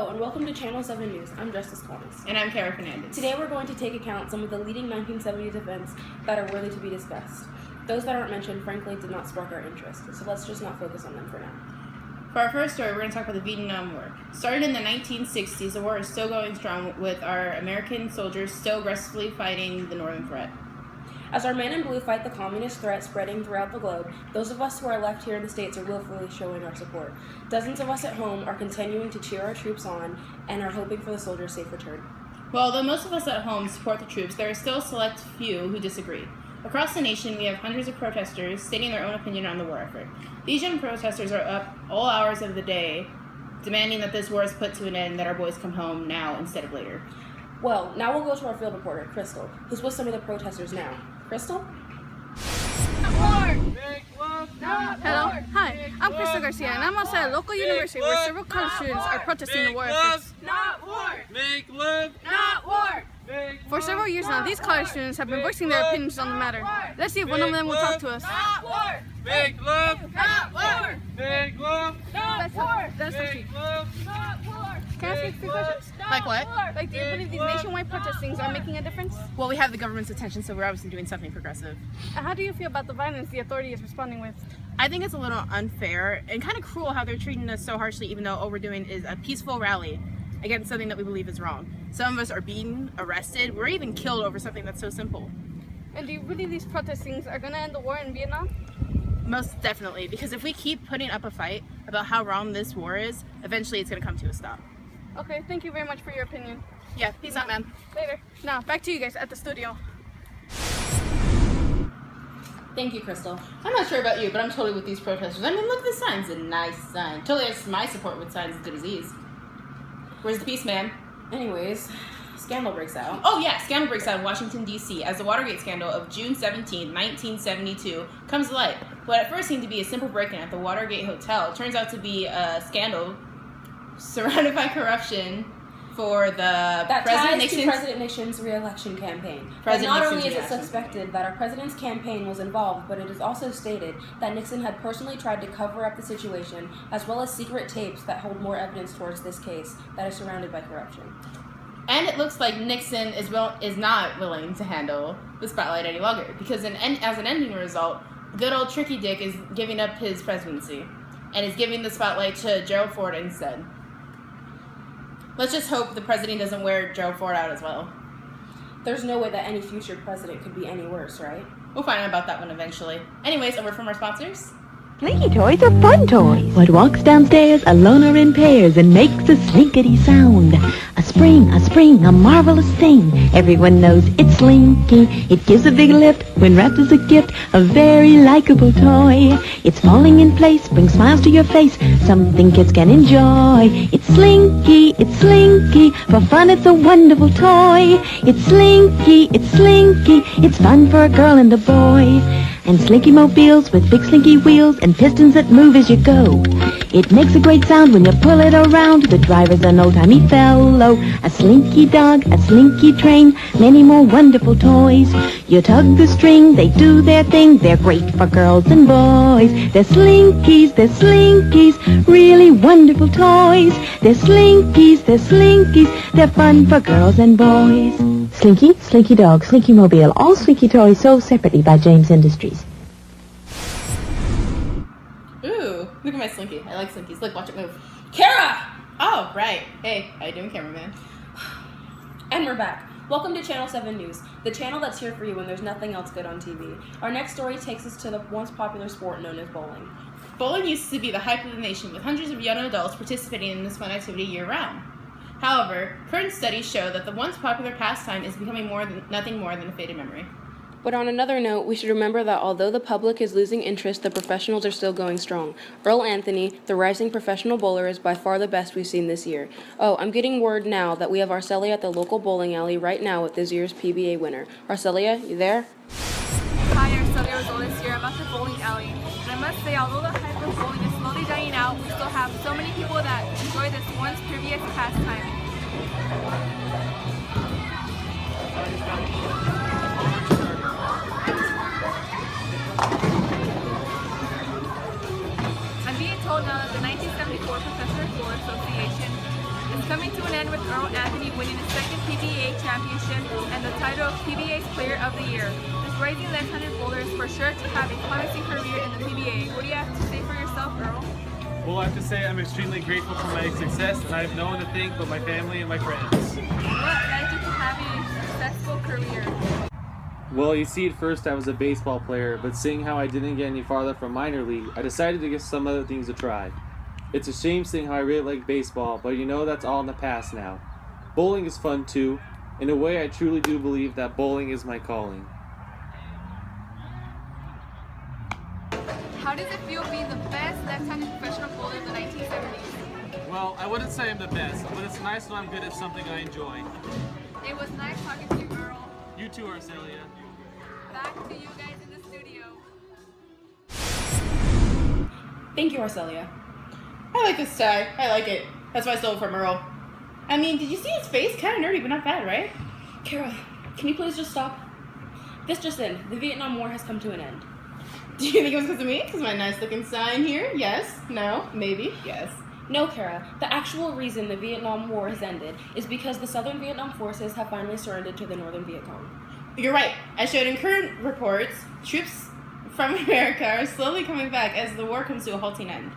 Hello and welcome to Channel 7 News. I'm Justice Thomas. And I'm Cara Fernandez. Today we're going to take account some of the leading 1970s events that are worthy to be discussed. Those that aren't mentioned, frankly, did not spark our interest, so let's just not focus on them for now. For our first story, we're going to talk about the Vietnam War. Started in the 1960s, the war is still going strong with our American soldiers still aggressively fighting the northern threat. As our men in blue fight the communist threat spreading throughout the globe, those of us who are left here in the States are willfully showing our support. Dozens of us at home are continuing to cheer our troops on and are hoping for the soldiers' safe return. Well, although most of us at home support the troops, there are still a select few who disagree. Across the nation, we have hundreds of protesters stating their own opinion on the war effort. These young protesters are up all hours of the day, demanding that this war is put to an end, that our boys come home now instead of later. Well, now we'll go to our field reporter, Crystal, who's with some of the protesters now. Crystal? Hello, hi, I'm Crystal Garcia, and I'm outside a local university where several college students are protesting the war efforts. Not war! Make love! Not war! For several years now, these college students have been voicing their opinions on the matter. Let's see if one of them will talk to us. Not war! Make love! Not war! Make love! Not war! Make love! Not war! Can I ask you a few questions? Like what? Like, do you believe these nationwide protestings are making a difference? Well, we have the government's attention, so we're obviously doing something progressive. And how do you feel about the violence the authority is responding with? I think it's a little unfair and kind of cruel how they're treating us so harshly, even though all we're doing is a peaceful rally against something that we believe is wrong. Some of us are being arrested. We're even killed over something that's so simple. And do you believe these protestings are going to end the war in Vietnam? Most definitely, because if we keep putting up a fight about how wrong this war is, eventually it's going to come to a stop. Okay, thank you very much for your opinion. Yeah, peace out, man. Later. Now, back to you guys at the studio. Thank you, Crystal. I'm not sure about you, but I'm totally with these protesters. I mean, look at the sign. It's a nice sign. Totally has my support with signs as good as these. Where's the peace, man? Anyways, scandal breaks out. Oh yeah, scandal breaks out in Washington, D.C. as the Watergate scandal of June 17, 1972 comes to light. What at first seemed to be a simple break-in at the Watergate Hotel turns out to be a scandal surrounded by corruption for the President Nixon's re-election campaign. But not only is it re-election suspected that our president's campaign was involved, but it is also stated that Nixon had personally tried to cover up the situation, as well as secret tapes that hold more evidence towards this case that is surrounded by corruption. And it looks like Nixon is not willing to handle the spotlight any longer, because as an ending result, good old Tricky Dick is giving up his presidency and is giving the spotlight to Gerald Ford instead. Let's just hope the president doesn't wear Gerald Ford out as well. There's no way that any future president could be any worse, right? We'll find out about that one eventually. Anyways, over from our sponsors. Slinky toys are fun toys. What walks downstairs alone or in pairs and makes a slinkety sound? A spring, a marvelous thing. Everyone knows it's Slinky. It gives a big lift when wrapped as a gift. A very likable toy. It's falling in place, brings smiles to your face. Something kids can enjoy. It's Slinky, it's Slinky. For fun, it's a wonderful toy. It's Slinky, it's Slinky. It's fun for a girl and a boy. And Slinky mobiles with big slinky wheels and pistons that move as you go. It makes a great sound when you pull it around. The driver's an old-timey fellow. A slinky dog, a slinky train, many more wonderful toys. You tug the string, they do their thing. They're great for girls and boys. They're Slinkies, really wonderful toys. They're Slinkies, they're fun for girls and boys. Slinky, Slinky Dog, Slinky Mobile, all Slinky toys sold separately by James Industries. Ooh, look at my Slinky. I like Slinkies. Look, watch it move. Cara! Oh, right. Hey, how you doing, cameraman? And we're back. Welcome to Channel 7 News, the channel that's here for you when there's nothing else good on TV. Our next story takes us to the once popular sport known as bowling. Bowling used to be the hype of the nation, with hundreds of young adults participating in this fun activity year-round. However, current studies show that the once popular pastime is becoming nothing more than a faded memory. But on another note, we should remember that although the public is losing interest, the professionals are still going strong. Earl Anthony, the rising professional bowler, is by far the best we've seen this year. Oh, I'm getting word now that we have Arcelia at the local bowling alley right now with this year's PBA winner. Arcelia, you there? Hi, Arcelia Rosales here. I'm at the bowling alley. And I must say, although the hype of bowling is slowly dying out, we still have so many people that enjoy this once previous pastime. I'm being told now that the 1974 Professor Floor Association is coming with Earl Anthony winning his second PBA championship and the title of PBA's Player of the Year. This rising left-handed bowler is for sure to have a promising career in the PBA. What do you have to say for yourself, Earl? Well, I have to say I'm extremely grateful for my success, and I have no one to thank but my family and my friends. What led you to having a successful career? Well, you see, at first I was a baseball player, but seeing how I didn't get any farther from minor league, I decided to give some other things a try. It's a shame seeing how I really like baseball, but you know that's all in the past now. Bowling is fun too. In a way, I truly do believe that bowling is my calling. How does it feel being the best left-handed professional bowler of the 1970s? Well, I wouldn't say I'm the best, but it's nice when I'm good at something I enjoy. It was nice talking to you, Earl. You too, Arcelia. Back to you guys in the studio. Thank you, Arcelia. I like this tie. I like it. That's why I stole it from Earl. I mean, did you see his face? Kind of nerdy, but not bad, right? Cara, can you please just stop? This just in. The Vietnam War has come to an end. Do you think it was because of me? Because my nice looking sign here? Yes. No. Maybe. Yes. No, Cara. The actual reason the Vietnam War has ended is because the Southern Vietnam forces have finally surrendered to the Northern Viet Cong. You're right. As showed in current reports, troops from America are slowly coming back as the war comes to a halting end.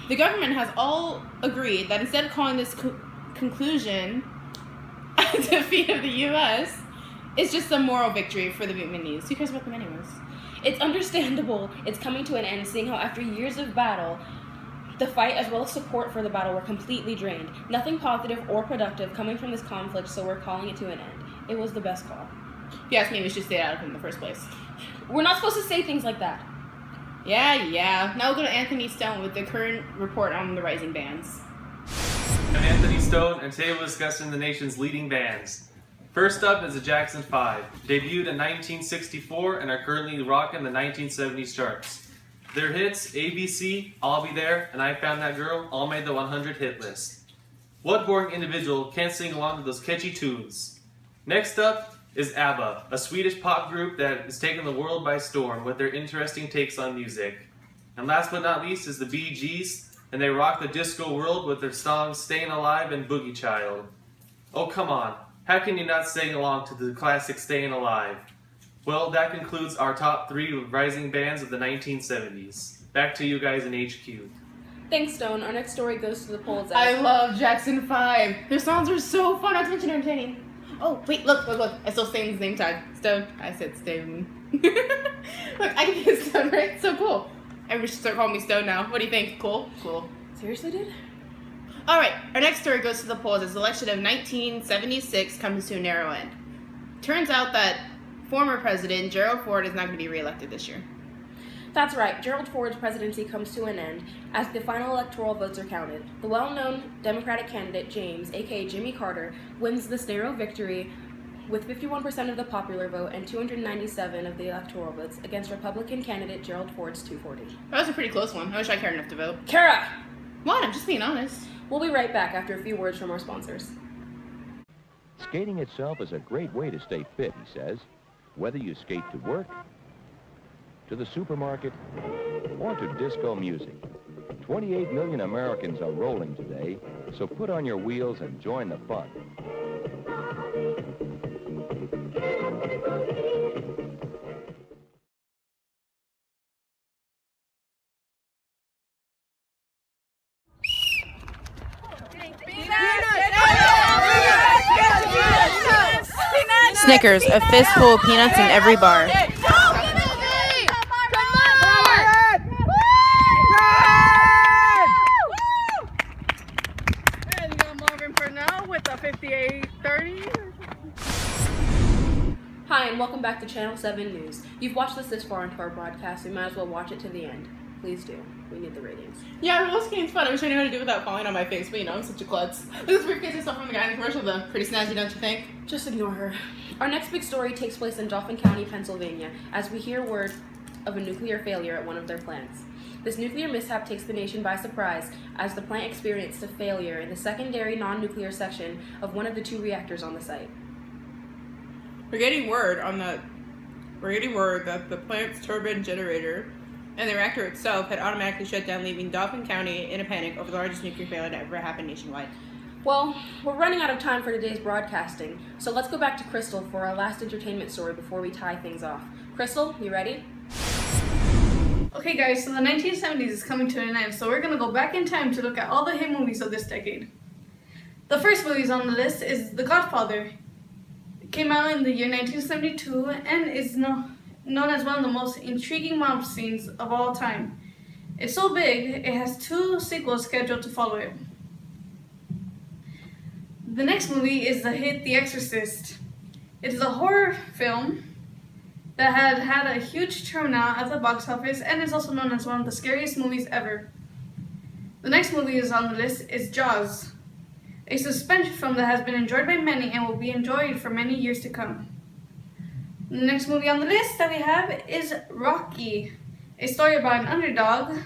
The government has all agreed that instead of calling this conclusion a defeat of the U.S., it's just a moral victory for the Vietnamese. Who cares about them anyways? It's understandable it's coming to an end, seeing how after years of battle, the fight as well as support for the battle were completely drained. Nothing positive or productive coming from this conflict, so we're calling it to an end. It was the best call. If you ask me, we should stay out of it in the first place. We're not supposed to say things like that. Yeah. Now we'll go to Anthony Stone with the current report on the rising bands. I'm Anthony Stone, and today we're discussing the nation's leading bands. First up is the Jackson 5, debuted in 1964 and are currently rocking the 1970s charts. Their hits, ABC, I'll Be There, and I Found That Girl, all made the 100 hit list. What boring individual can't sing along to those catchy tunes? Next up is ABBA, a Swedish pop group that has taken the world by storm with their interesting takes on music. And last but not least is the Bee Gees, and they rock the disco world with their songs Staying Alive and Boogie Child. Oh come on, how can you not sing along to the classic Staying Alive? Well, that concludes our top 3 rising bands of the 1970s. Back to you guys in HQ. Thanks, Stone. Our next story goes to the polls. I love Jackson 5. Their songs are so fun, not to mention entertaining. Oh, wait, look. I still Stain's name tag. Stone. I said Stain. Look, I can be Stone, right? So cool. Everyone should start calling me Stone now. What do you think? Cool? Seriously, dude? Alright, our next story goes to the polls as the election of 1976 comes to a narrow end. Turns out that former President Gerald Ford is not going to be reelected this year. That's right. Gerald Ford's presidency comes to an end as the final electoral votes are counted. The well-known Democratic candidate, James, aka Jimmy Carter, wins this narrow victory with 51% of the popular vote and 297 of the electoral votes against Republican candidate Gerald Ford's 240. That was a pretty close one. I wish I cared enough to vote. Cara! What? I'm just being honest. We'll be right back after a few words from our sponsors. Skating itself is a great way to stay fit, he says. Whether you skate to work, to the supermarket, or to disco music. 28 million Americans are rolling today, so put on your wheels and join the fun. Snickers, a fistful of peanuts in every bar. And you got Marvin Purnell with a 58-30. Hi, and welcome back to Channel 7 News. You've watched this far into our broadcast, so you might as well watch it to the end. Please do. We need the ratings. Yeah, roller skating's fun. I wish I knew how to do it without falling on my face, but you know, I'm such a klutz. Look at this briefcase and stuff from the guy in the commercial, though. Pretty snazzy, don't you think? Just ignore her. Our next big story takes place in Dauphin County, Pennsylvania, as we hear word of a nuclear failure at one of their plants. This nuclear mishap takes the nation by surprise, as the plant experienced a failure in the secondary non-nuclear section of one of the 2 reactors on the site. We're getting word that the plant's turbine generator and the reactor itself had automatically shut down, leaving Dauphin County in a panic over the largest nuclear failure to ever happen nationwide. Well, we're running out of time for today's broadcasting, so let's go back to Crystal for our last entertainment story before we tie things off. Crystal, you ready? Okay guys, so the 1970s is coming to an end, so we're gonna go back in time to look at all the hit movies of this decade. The first movies on the list is The Godfather. It came out in the year 1972 and is known as one of the most intriguing mob scenes of all time. It's so big, it has 2 sequels scheduled to follow it. The next movie is the hit The Exorcist. It is a horror film that had a huge turnout at the box office and is also known as one of the scariest movies ever. The next movie is on the list is Jaws, a suspense film that has been enjoyed by many and will be enjoyed for many years to come. The next movie on the list that we have is Rocky, a story about an underdog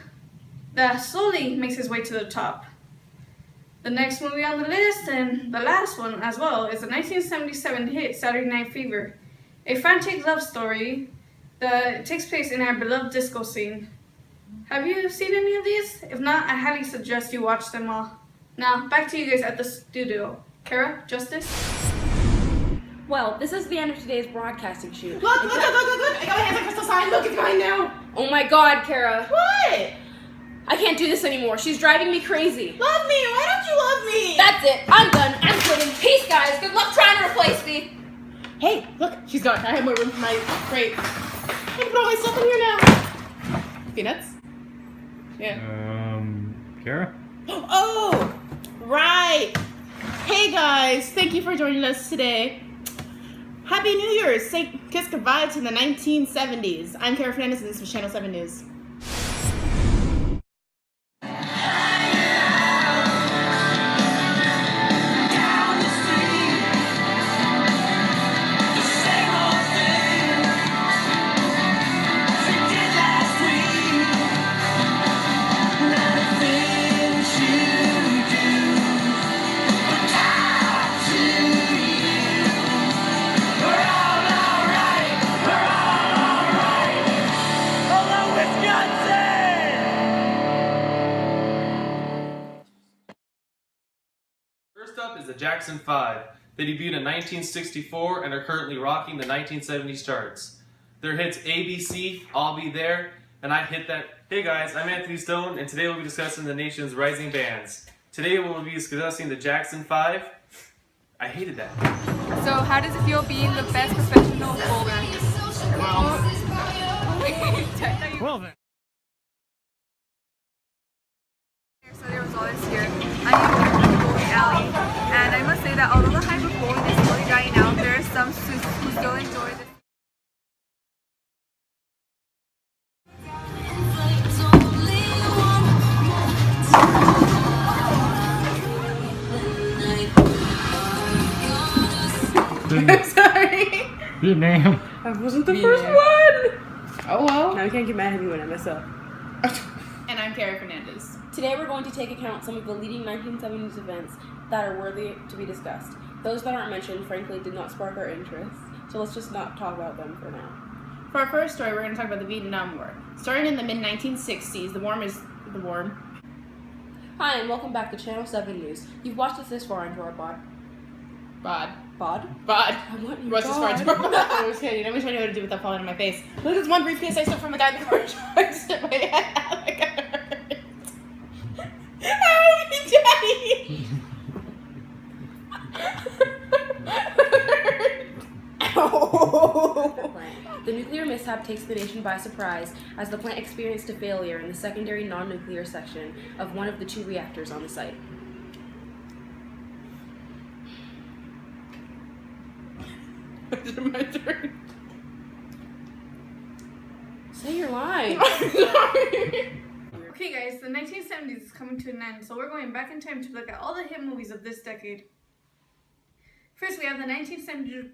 that slowly makes his way to the top. The next movie on the list, and the last one as well, is the 1977 hit Saturday Night Fever, a frantic love story that takes place in our beloved disco scene. Have you seen any of these? If not, I highly suggest you watch them all. Now, back to you guys at the studio. Cara, Justice? Well, this is the end of today's broadcasting shoot. Look! I got my hands on Crystal's sign. Look, it's mine now. Oh my god, Cara. What? I can't do this anymore. She's driving me crazy. Love me. Why don't you love me? That's it. I'm done. I'm quitting. Peace, guys. Good luck trying to replace me. Hey, look, she's gone. I have more room for my crate. I can put all my stuff in here now. Peanuts? Yeah. Cara? Oh, right. Hey guys, thank you for joining us today. Happy New Year's. Say kiss goodbye to the 1970s. I'm Cara Fernandez and this is Channel 7 News. First up is the Jackson 5. They debuted in 1964 and are currently rocking the 1970s charts. Their hits ABC, I'll Be There, and I Hit That. Hey guys, I'm Anthony Stone, and today we'll be discussing the nation's rising bands. Today we'll be discussing the Jackson 5. I hated that. So how does it feel being the best professional bowler? Well then. Arcelia Rosales here. I am in the bowling alley, and I must say that although the hype of bowling is slowly dying out, there are some who still enjoy this. I'm sorry. Vietnam. That wasn't the first one. Oh well. Now you can't get mad at me when I mess up. And I'm Cara Fernandez. Today we're going to take account some of the leading 1970s events that are worthy to be discussed. Those that aren't mentioned, frankly, did not spark our interest, so let's just not talk about them for now. For our first story, we're going to talk about the Vietnam War. Starting in the mid-1960s, the war. Hi, and welcome back to Channel 7 News. You've watched us this far into our bod. Bod. I want your What's this far? bod. I was kidding. I wish I knew what to do with that falling on my face. Look at this one briefcase I stole from the guy in the corner. I just hit my head. Help me, Daddy! The nuclear mishap takes the nation by surprise as the plant experienced a failure in the secondary non-nuclear section of one of the 2 reactors on the site. Is it my turn? Say your line. Okay guys, the 1970s is coming to an end, so we're going back in time to look at all the hit movies of this decade. First we have the 1970s...